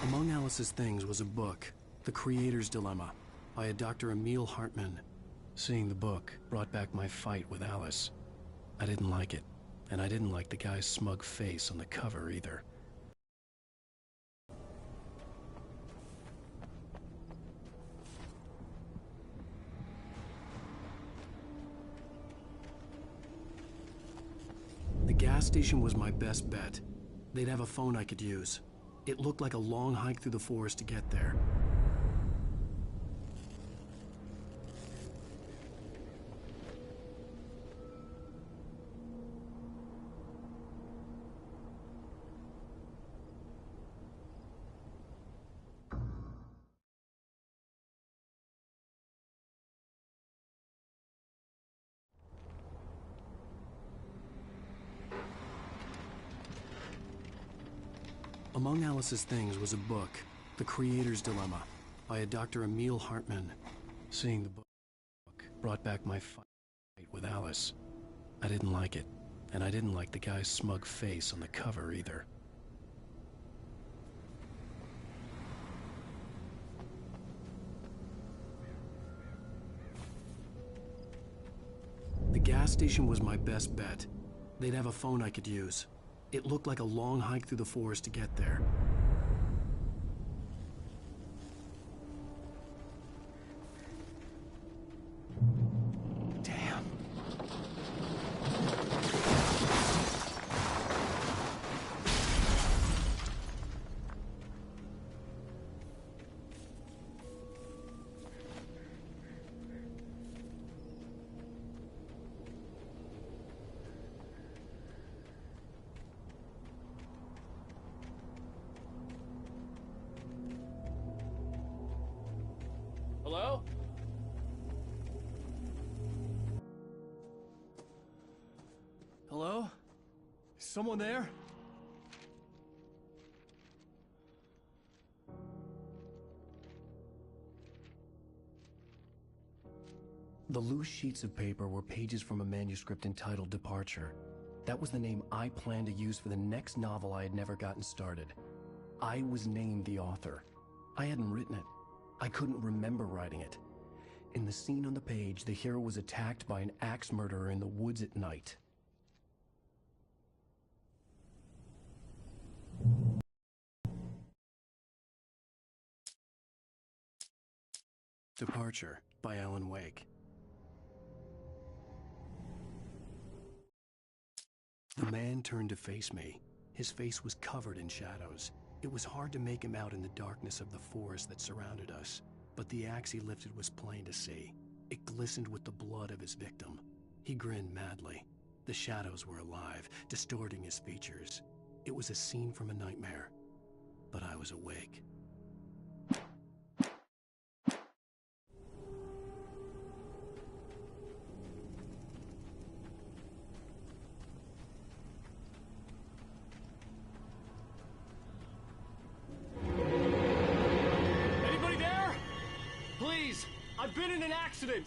Among Alice's things was a book, The Creator's Dilemma, by a Dr. Emil Hartman. Seeing the book brought back my fight with Alice. I didn't like it, and I didn't like the guy's smug face on the cover either. The gas station was my best bet. They'd have a phone I could use. It looked like a long hike through the forest to get there. Among Alice's things was a book, The Creator's Dilemma, by a Dr. Emil Hartman. Seeing the book brought back my fight with Alice. I didn't like it, and I didn't like the guy's smug face on the cover either. The gas station was my best bet. They'd have a phone I could use. It looked like a long hike through the forest to get there. Damn. Hello? Hello? Is someone there? The loose sheets of paper were pages from a manuscript entitled Departure. That was the name I planned to use for the next novel I had never gotten started. I was named the author. I hadn't written it. I couldn't remember writing it. In the scene on the page, the hero was attacked by an axe murderer in the woods at night. Departure by Alan Wake. The man turned to face me. His face was covered in shadows. It was hard to make him out in the darkness of the forest that surrounded us, but the axe he lifted was plain to see. It glistened with the blood of his victim. He grinned madly. The shadows were alive, distorting his features. It was a scene from a nightmare, but I was awake. I've been in an accident!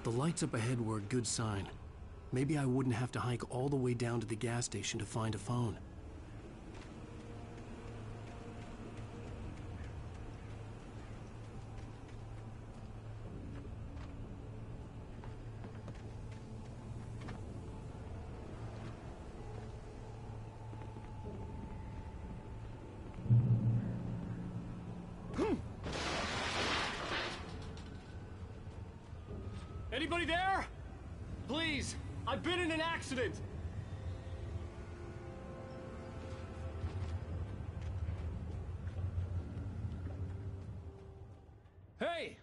The lights up ahead were a good sign. Maybe I wouldn't have to hike all the way down to the gas station to find a phone. Anybody there? Please, I've been in an accident! Hey!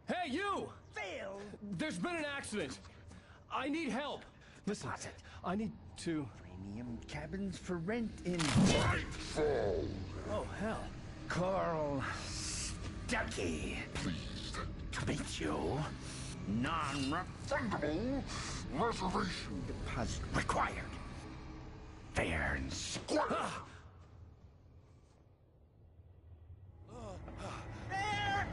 Hey, you! Phil! There's been an accident! I need help! Listen, I need to... Premium cabins for rent in... Nightfall! Oh, hell. Carl Stuckey. Pleased To meet you. Non-refundable reservation deposit required. Fair and square. Fair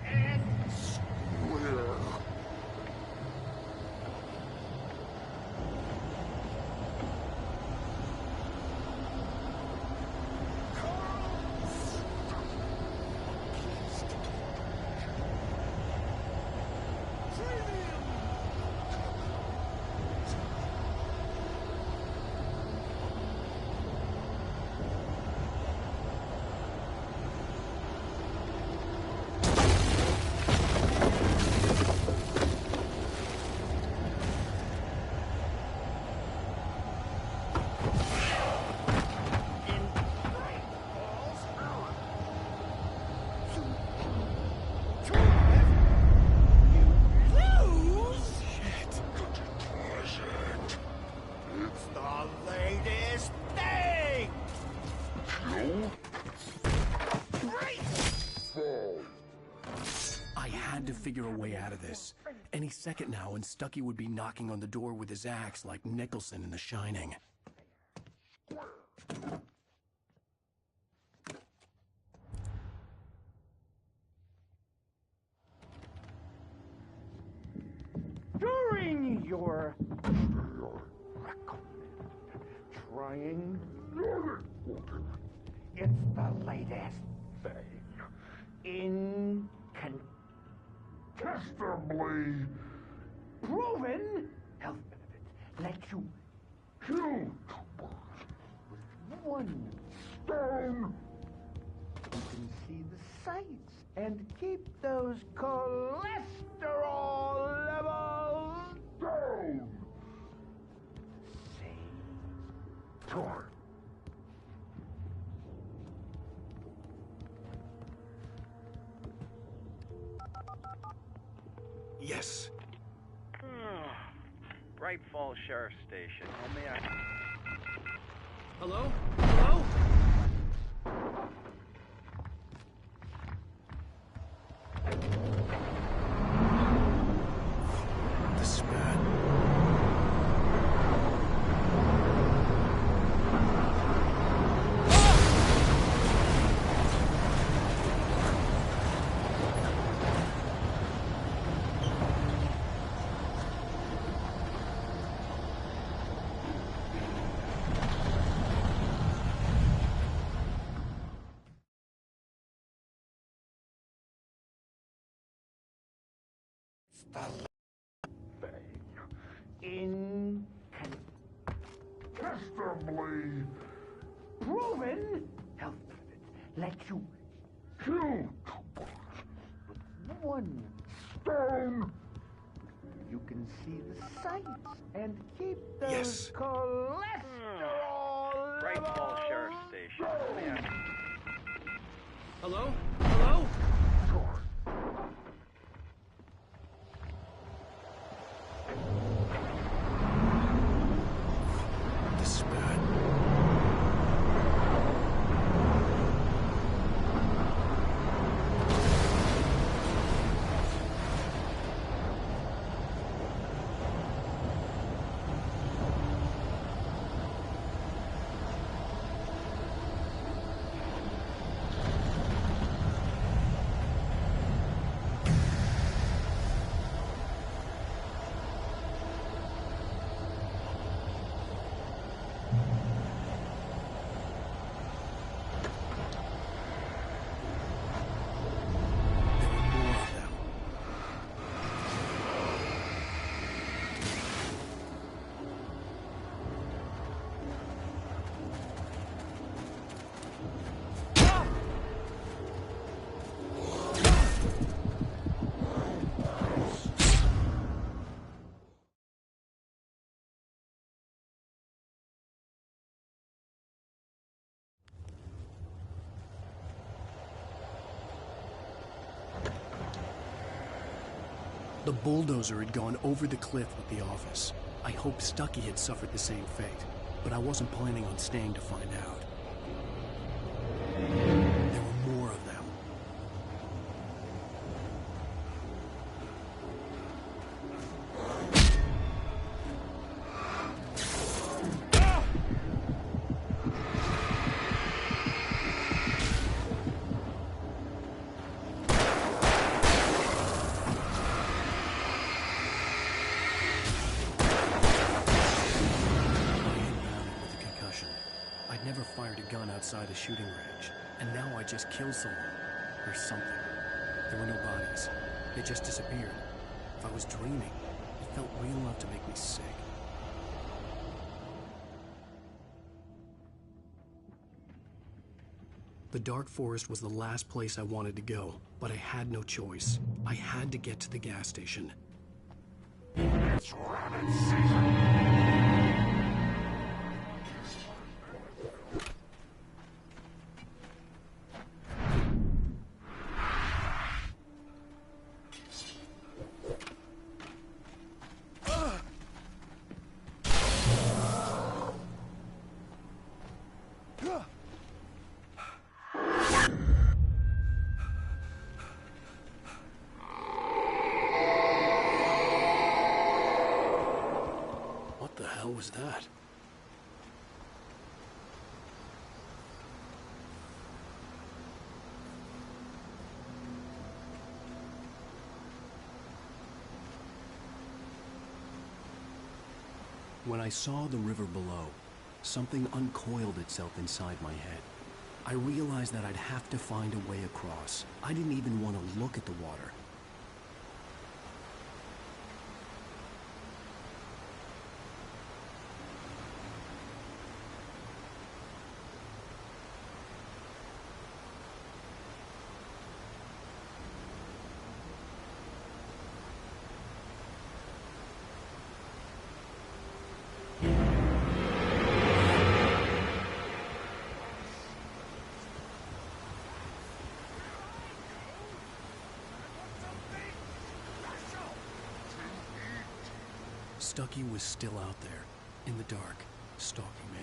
Fall. I had to figure a way out of this. Any second now, and Stucky would be knocking on the door with his axe like Nicholson in The Shining. During your trying, it's the latest thing. Incontestably proven health benefits let you Kill with one stone. you can see the sights and keep those cholesterol levels Down. Sator. Yes. Bright Falls Sheriff Station. How may I... Hello? Hello? The spat. Incontestably proven health benefits let you Kill with one stone. you can see the sights and keep those Yes. cholesterol Bright Falls levels Sheriff Station. How may I... Hello? Hello? The spat. There were more of them. The bulldozer had gone over the cliff with the office. I hoped Stucky had suffered the same fate, but I wasn't planning on staying to find out. There were more of them. With a concussion. I'd never fired a gun outside a shooting range, and now I just killed someone. Or something. There were no bodies. They just disappeared. If I was dreaming, it felt real enough to make me sick. The dark forest was the last place I wanted to go, but I had no choice. I had to get to the gas station. It's rabbit season. was that? When I saw the river below, something uncoiled itself inside my head. I realized that I'd have to find a way across. I didn't even want to look at the water. Stucky was still out there, in the dark, stalking me.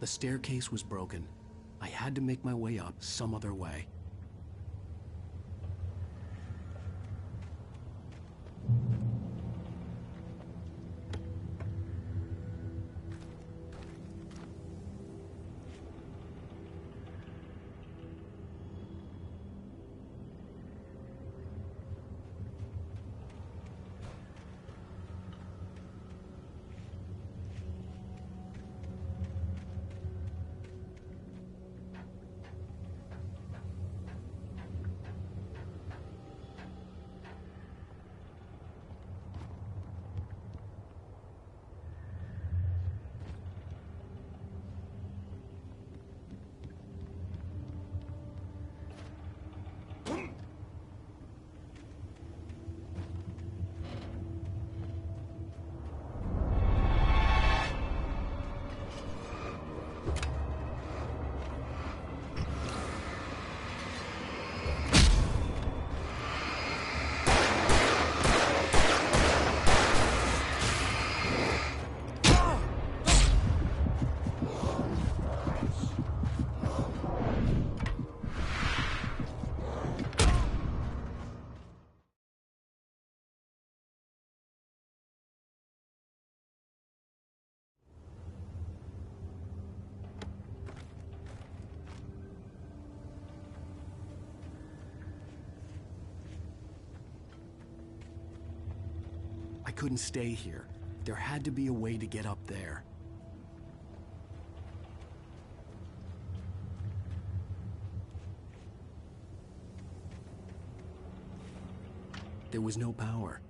The staircase was broken. I had to make my way up some other way. couldn't stay here. There had to be a way to get up there. There was no power.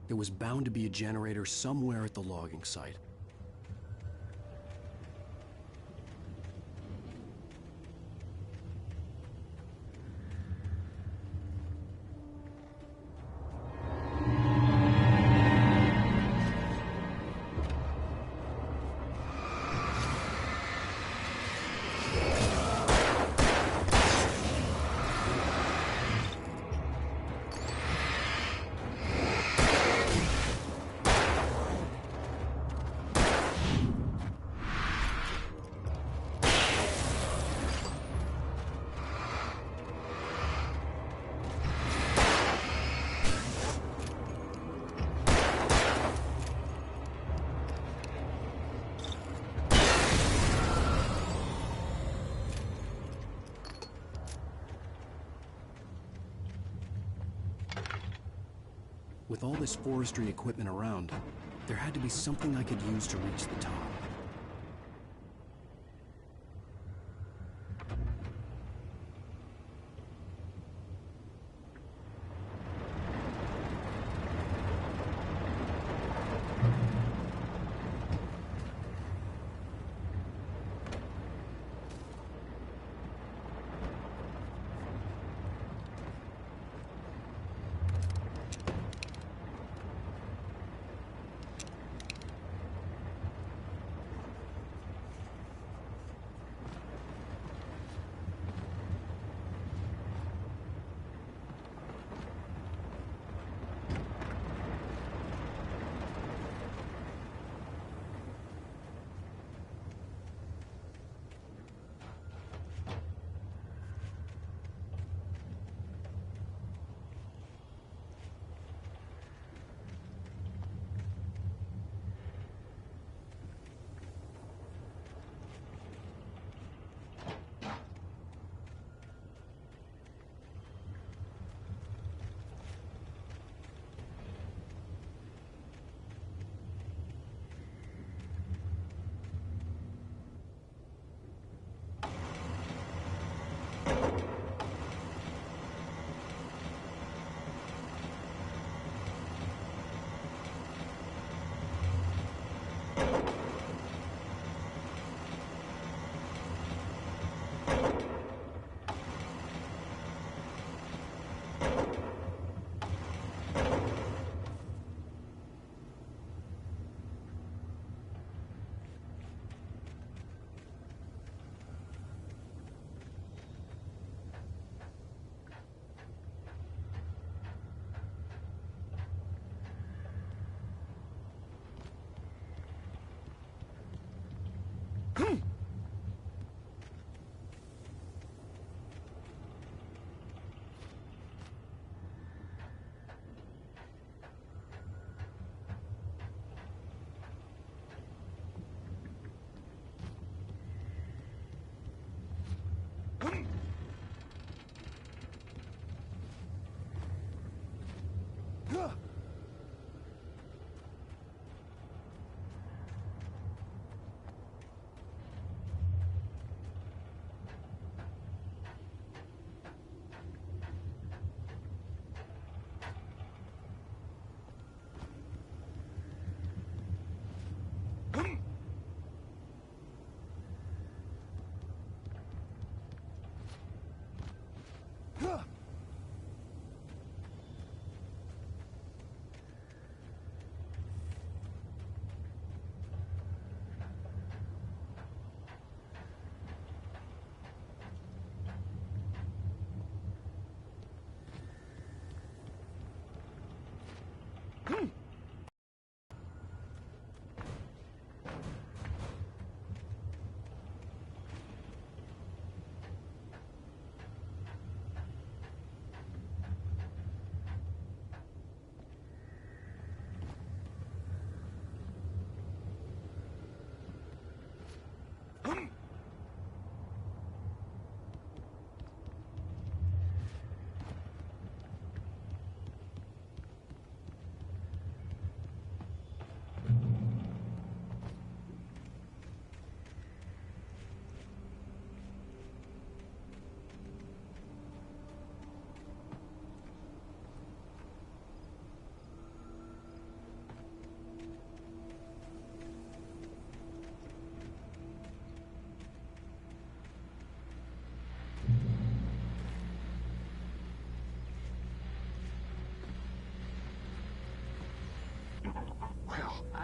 There was bound to be a generator somewhere at the logging site. With all this forestry equipment around, there had to be something I could use to reach the top.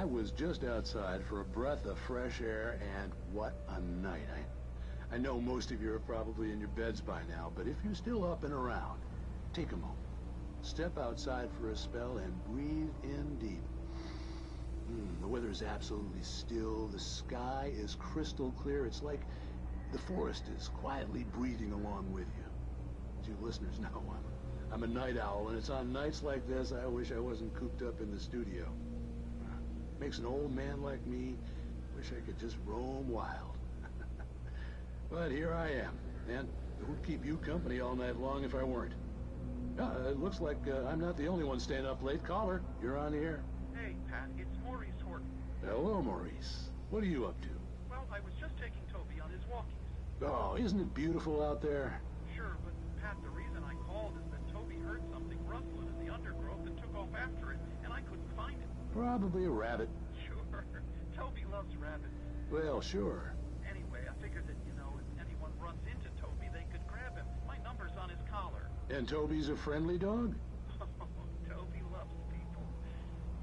I was just outside for a breath of fresh air, and what a night. I know most of you are probably in your beds by now, but if you're still up and around, take a moment. Step outside for a spell and breathe in deep. The weather is absolutely still. The sky is crystal clear. It's like the forest is quietly breathing along with you. As you listeners know, I'm a night owl, and it's on nights like this I wish I wasn't cooped up in the studio. Makes an old man like me wish I could just roam wild. But here I am, and it would keep you company all night long if I weren't. It looks like I'm not the only one staying up late. Caller, you're on the air. Hey, Pat, it's Maurice Horton. Hello, Maurice. What are you up to? Well, I was just taking Toby on his walkies. Oh, isn't it beautiful out there? Sure, but Pat, the reason I called is that Toby heard something rustling in the undergrowth and took off after it, and I couldn't find it. Probably a rabbit. Sure. Toby loves rabbits. Well, sure. Anyway, I figured that, if anyone runs into Toby, they could grab him. My number's on his collar. And Toby's a friendly dog? Toby loves people.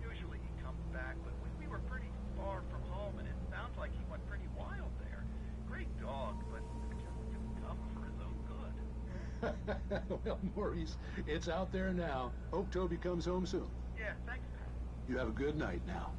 Usually he comes back, but we were pretty far from home, and it sounds like he went pretty wild there. Great dog, but just didn't come for his own good. Well, Maurice, it's out there now. Hope Toby comes home soon. Yeah, thanks, Pat. You have a good night now.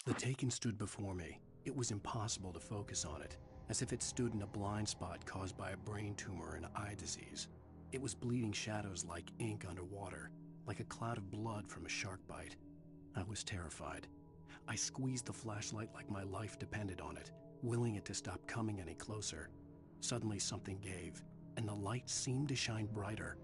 The Taken stood before me. It was impossible to focus on it, as if it stood in a blind spot caused by a brain tumor and eye disease. It was bleeding shadows like ink underwater, like a cloud of blood from a shark bite. I was terrified. I squeezed the flashlight like my life depended on it, willing it to stop coming any closer. Suddenly something gave, and the light seemed to shine brighter.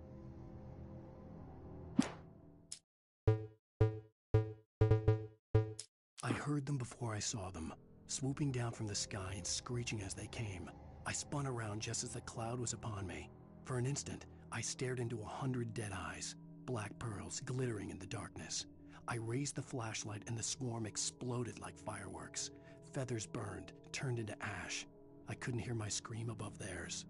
I heard them before I saw them, swooping down from the sky and screeching as they came. I spun around just as the cloud was upon me. For an instant, I stared into 100 dead eyes, black pearls glittering in the darkness. I raised the flashlight and the swarm exploded like fireworks. Feathers burned, turned into ash. I couldn't hear my scream above theirs.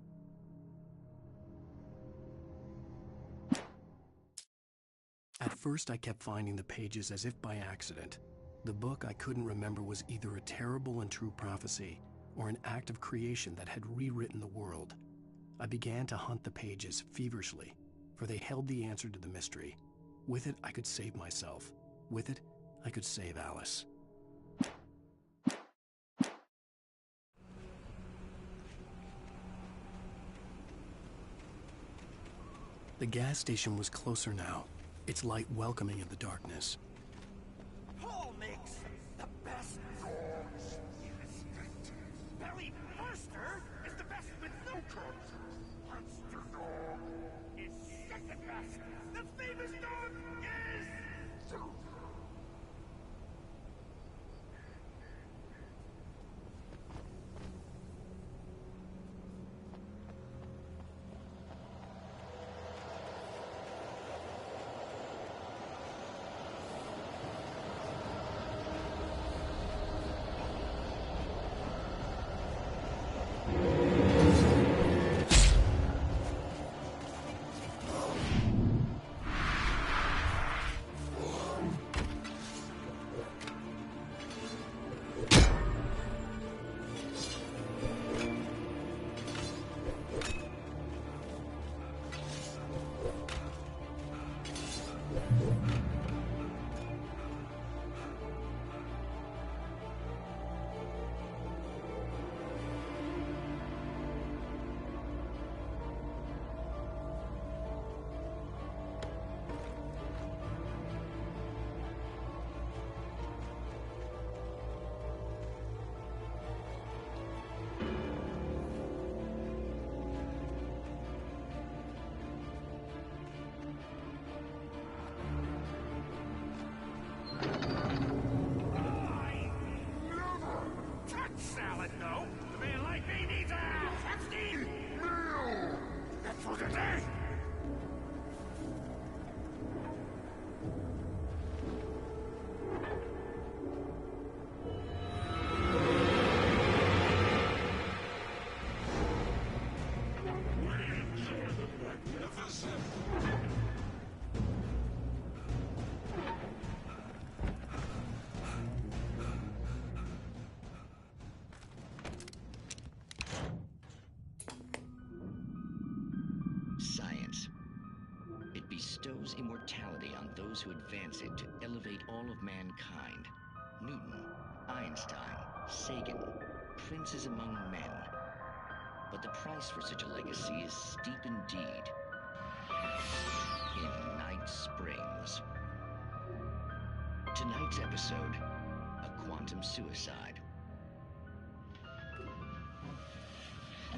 At first, I kept finding the pages as if by accident. The book I couldn't remember was either a terrible and true prophecy or an act of creation that had rewritten the world. I began to hunt the pages feverishly, for they held the answer to the mystery. With it, I could save myself. With it, I could save Alice. The gas station was closer now, its light welcoming in the darkness. Paul makes the best dogs in the state. Barry Forster is the best with no cuts. Monster Dog is second best. The famous dog is... bestows immortality on those who advance it to elevate all of mankind. Newton, Einstein, Sagan, princes among men. But the price for such a legacy is steep indeed. In Night Springs. Tonight's episode, a quantum suicide.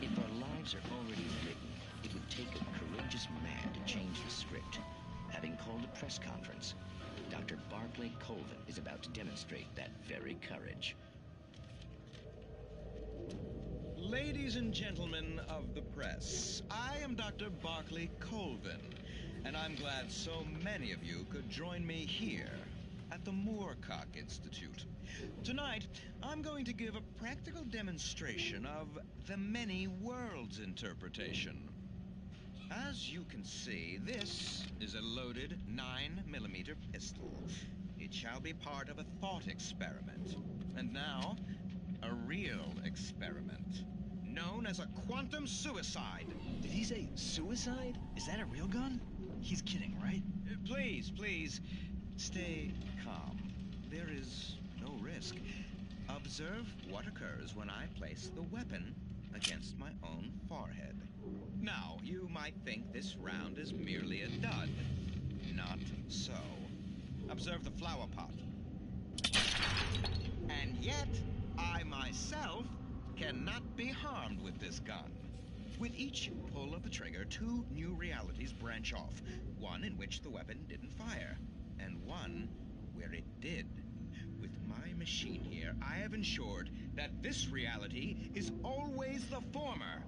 If our lives are already written, it would take a courageous man to change the script. Having called a press conference, Dr. Barclay Colvin is about to demonstrate that very courage. Ladies and gentlemen of the press, I am Dr. Barclay Colvin, and I'm glad so many of you could join me here at the Moorcock Institute. Tonight, I'm going to give a practical demonstration of the many worlds interpretation. As you can see, this is a loaded 9mm pistol. It shall be part of a thought experiment. And now, a real experiment, known as a quantum suicide. Did he say suicide? Is that a real gun? He's kidding, right? Please, stay calm. There is no risk. Observe what occurs when I place the weapon against my own forehead. Now, you might think this round is merely a dud. Not so. Observe the flower pot. And yet, I myself cannot be harmed with this gun. With each pull of the trigger, 2 new realities branch off. One in which the weapon didn't fire, and one where it did. With my machine here, I have ensured that this reality is always the former.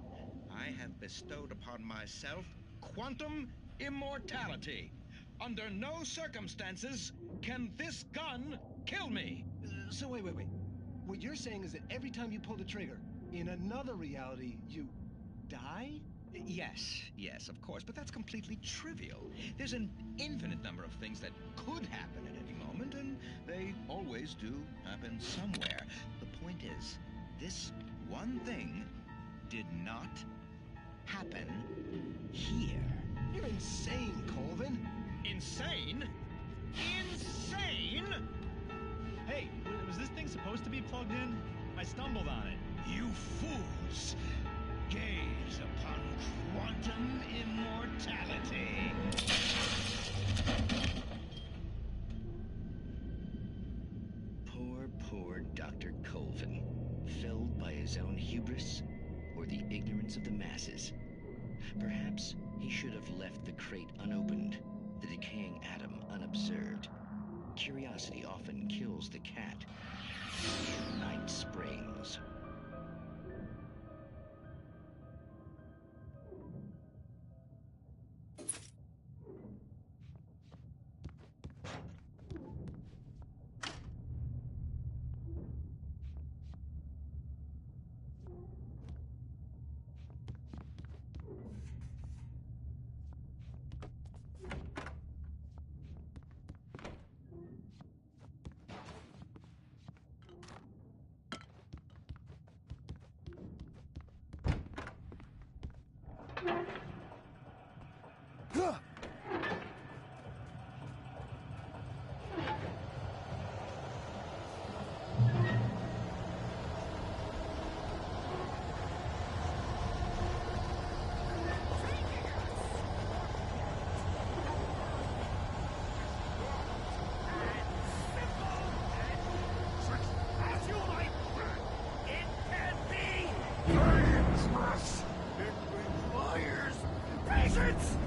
I have bestowed upon myself quantum immortality. Under no circumstances can this gun kill me. So wait. What you're saying is that every time you pull the trigger, in another reality, you die? Yes, of course, but that's completely trivial. There's an infinite number of things that could happen at any moment, and they always do happen somewhere. The point is, this one thing did not happen here. You're insane, Colvin. Insane? Insane? Hey, was this thing supposed to be plugged in? I stumbled on it. You fools! Gaze upon quantum immortality. Poor Dr. Colvin, felled by his own hubris or the ignorance of the masses. Perhaps he should have left the crate unopened, the decaying atom unobserved. Curiosity often kills the cat. Night Springs. It requires patience!